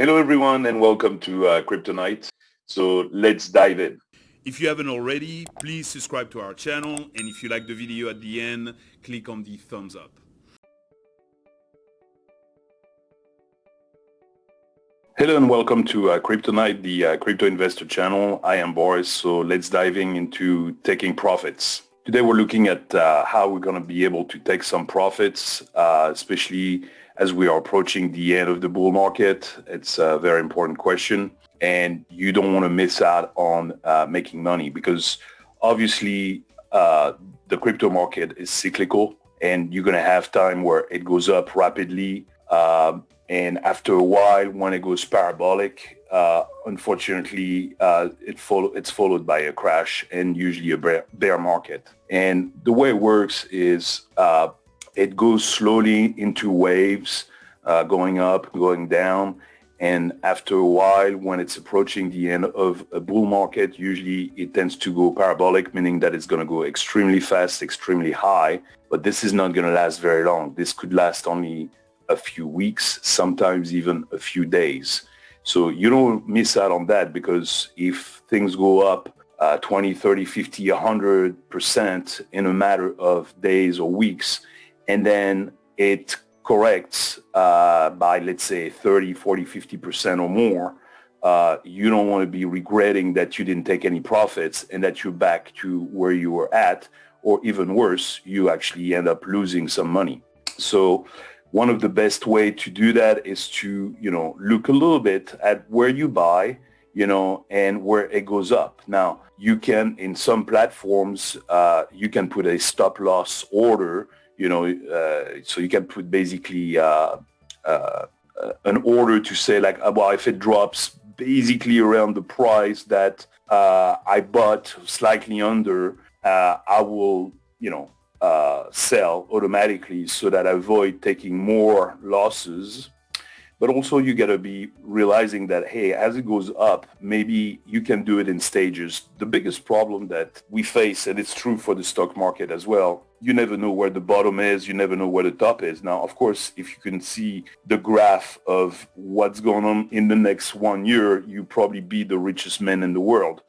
Hello, everyone, and welcome to Kryptonite. So let's dive in. If you haven't already, please subscribe to our channel, and if you like the video at the end, click on the thumbs up. Hello, and welcome to Kryptonite, the crypto investor channel. I am Boris, so let's diving into taking profits. Today, we're looking at how we're going to be able to take some profits, especially as we are approaching the end of the bull market. It's a very important question, and you don't want to miss out on making money because obviously the crypto market is cyclical, and you're going to have time where it goes up rapidly. And after a while, when it goes parabolic, unfortunately, it's followed by a crash and usually a bear market. And the way it works is it goes slowly into waves, going up, going down. And after a while, when it's approaching the end of a bull market, usually it tends to go parabolic, meaning that it's going to go extremely fast, extremely high. But this is not going to last very long. This could last only a few weeks, sometimes even a few days. So you don't miss out on that, because if things go up 20, 30, 50, 100% in a matter of days or weeks, and then it corrects by, let's say, 30, 40, 50% or more, you don't want to be regretting that you didn't take any profits and that you're back to where you were at, or even worse, you actually end up losing some money. So one of the best way to do that is to, look a little bit at where you buy, and where it goes up. Now, you can, in some platforms, you can put a stop loss order, so you can put basically an order to say like, well, if it drops basically around the price that I bought slightly under, I will, sell automatically so that I avoid taking more losses. But also you got to be realizing that, hey, as it goes up, maybe you can do it in stages. The biggest problem that we face, and it's true for the stock market as well, you never know where the bottom is. You never know where the top is. Now, of course, if you can see the graph of what's going on in the next 1 year, you probably be the richest man in the world,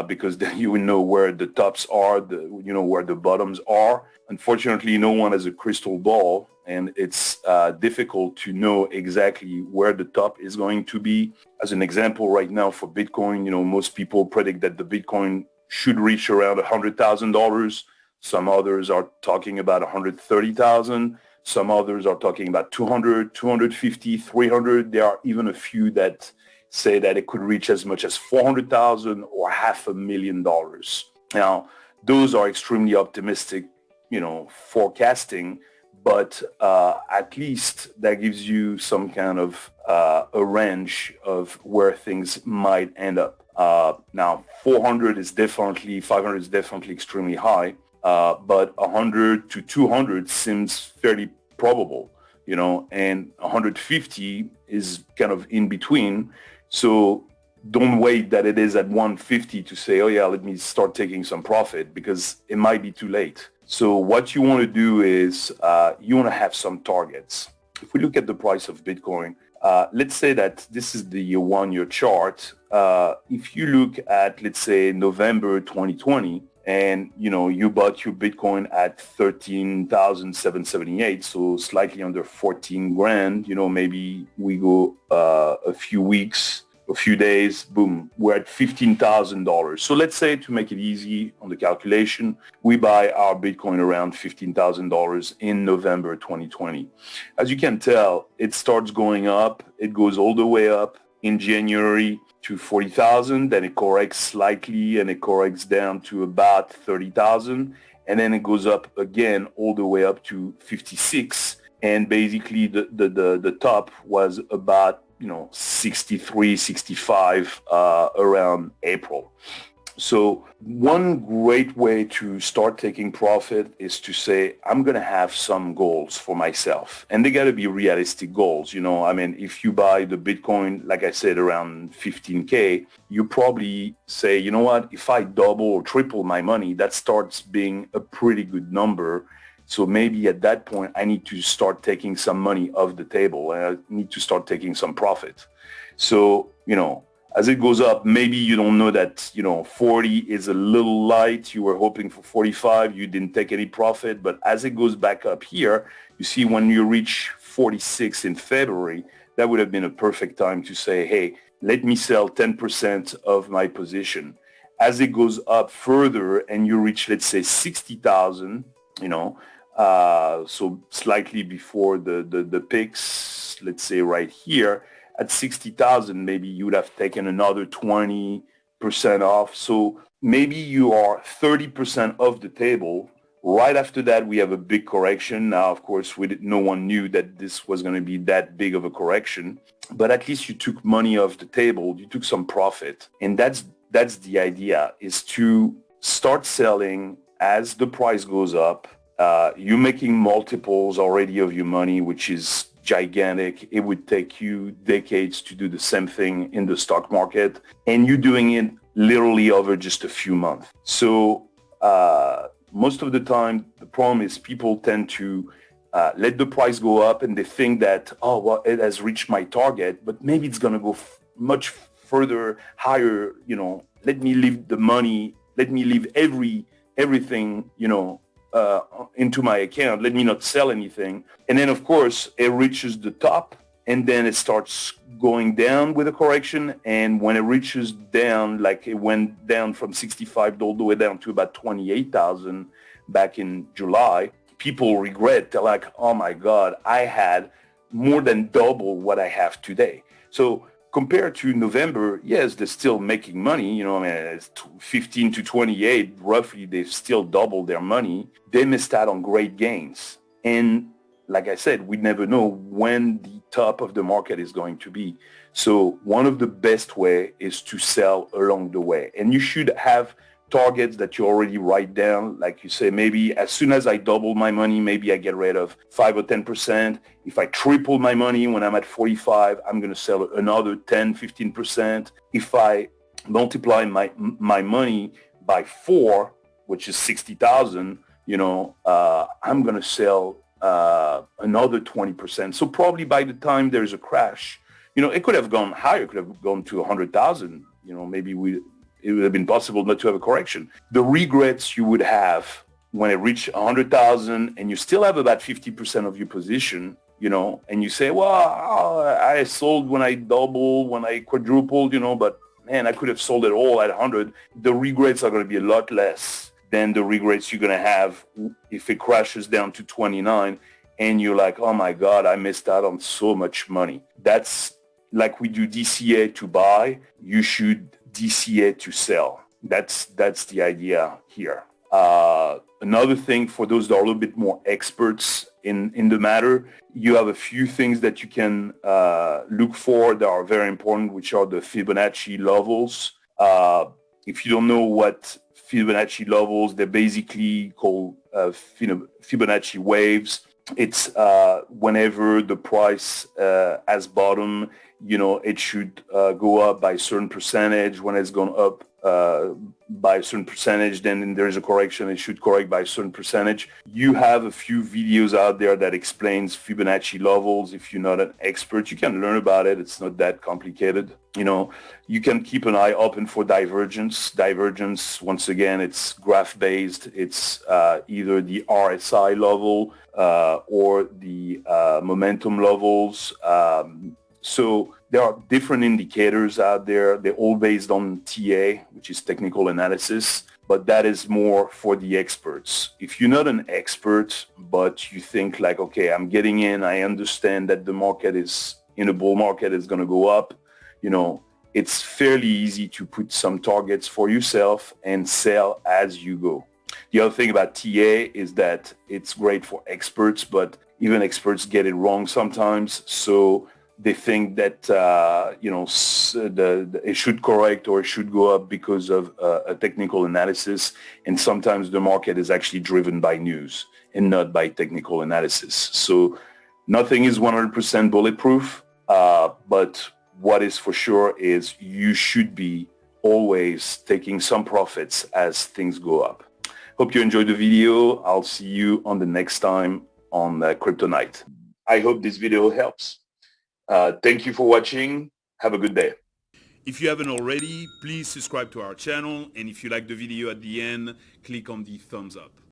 because then you will know where the tops are, where the bottoms are. Unfortunately, no one has a crystal ball, and it's difficult to know exactly where the top is going to be. As an example, right now for Bitcoin, most people predict that the Bitcoin should reach around $100,000. Some others are talking about 130,000. Some others are talking about 200, 250, 300. There are even a few that say that it could reach as much as 400,000 or $500,000. Now, those are extremely optimistic, forecasting, but at least that gives you some kind of a range of where things might end up. Now, 400 is definitely, 500 is definitely extremely high. But 100 to 200 seems fairly probable, and 150 is kind of in between. So don't wait that it is at 150 to say, oh yeah, let me start taking some profit, because it might be too late. So what you want to do is you want to have some targets. If we look at the price of Bitcoin, let's say that this is the 1 year chart. If you look at, let's say, November 2020, and you bought your Bitcoin at 13,778, so slightly under 14 grand. Maybe we go a few weeks, a few days, boom, we're at $15,000. So let's say, to make it easy on the calculation, we buy our Bitcoin around $15,000 in November 2020. As you can tell, it starts going up. It goes all the way up in January to 40,000, then it corrects slightly and it corrects down to about 30,000, and then it goes up again all the way up to 56, and basically the top was about 63, 65 around April. So one great way to start taking profit is to say, I'm going to have some goals for myself. And they got to be realistic goals. If you buy the Bitcoin, like I said, around 15K, you probably say, you know what, if I double or triple my money, that starts being a pretty good number. So maybe at that point, I need to start taking some money off the table, and I need to start taking some profit. So, as it goes up, maybe you don't know that, 40 is a little light. You were hoping for 45. You didn't take any profit. But as it goes back up here, you see when you reach 46 in February, that would have been a perfect time to say, hey, let me sell 10% of my position. As it goes up further and you reach, let's say, 60,000, so slightly before the peaks, let's say right here, at 60,000, maybe you would have taken another 20% off. So maybe you are 30% off the table. Right after that, we have a big correction. Now, of course, no one knew that this was going to be that big of a correction, but at least you took money off the table. You took some profit. And that's the idea, is to start selling as the price goes up. You're making multiples already of your money, which is gigantic. It would take you decades to do the same thing in the stock market, and you're doing it literally over just a few months. So most of the time, the problem is people tend to let the price go up and they think that, oh, well, it has reached my target, but maybe it's going to go much further higher. Let me leave the money, let me leave everything, into my account. Let me not sell anything. And then, of course, it reaches the top and then it starts going down with a correction. And when it reaches down, like it went down from 65 all the way down to about 28,000 back in July, people regret. They're like, oh my God, I had more than double what I have today. So compared to November, yes, they're still making money. It's 15 to 28, roughly, they've still doubled their money. They missed out on great gains. And like I said, we never know when the top of the market is going to be. So one of the best way is to sell along the way. And you should have targets that you already write down. Like you say, maybe as soon as I double my money, maybe I get rid of 5 or 10%. If I triple my money when I'm at 45, I'm going to sell another 10, 15%. If I multiply my money by 4, which is 60,000, I'm going to sell another 20%. So probably by the time there's a crash, it could have gone higher, it could have gone to 100,000. Maybe it would have been possible not to have a correction. The regrets you would have when it reached 100,000 and you still have about 50% of your position, and you say, well, I sold when I doubled, when I quadrupled, but man, I could have sold it all at 100. The regrets are going to be a lot less than the regrets you're going to have if it crashes down to 29 and you're like, oh my God, I missed out on so much money. That's like we do DCA to buy. You should DCA to sell. That's the idea here. Another thing for those that are a little bit more experts in the matter, you have a few things that you can look for that are very important, which are the Fibonacci levels. If you don't know what Fibonacci levels, they're basically called Fibonacci waves. It's whenever the price has bottom, it should go up by a certain percentage. When it's gone up by a certain percentage, then there's a correction. It should correct by a certain percentage. You have a few videos out there that explains Fibonacci levels. If you're not an expert, you can learn about it. It's not that complicated. You can keep an eye open for divergence. Divergence, once again, it's graph-based. It's either the RSI level or the momentum levels. So there are different indicators out there. They're all based on TA, which is technical analysis, but that is more for the experts. If you're not an expert, but you think like, okay, I'm getting in, I understand that the market is in a bull market is going to go up, it's fairly easy to put some targets for yourself and sell as you go. The other thing about TA is that it's great for experts, but even experts get it wrong sometimes. So they think that it should correct or it should go up because of a technical analysis, and sometimes the market is actually driven by news and not by technical analysis. So nothing is 100% bulletproof, but what is for sure is you should be always taking some profits as things go up. Hope you enjoyed the video. I'll see you on the next time on Crypto Night. I hope this video helps. Thank you for watching. Have a good day. If you haven't already, please subscribe to our channel, and if you like the video at the end, click on the thumbs up.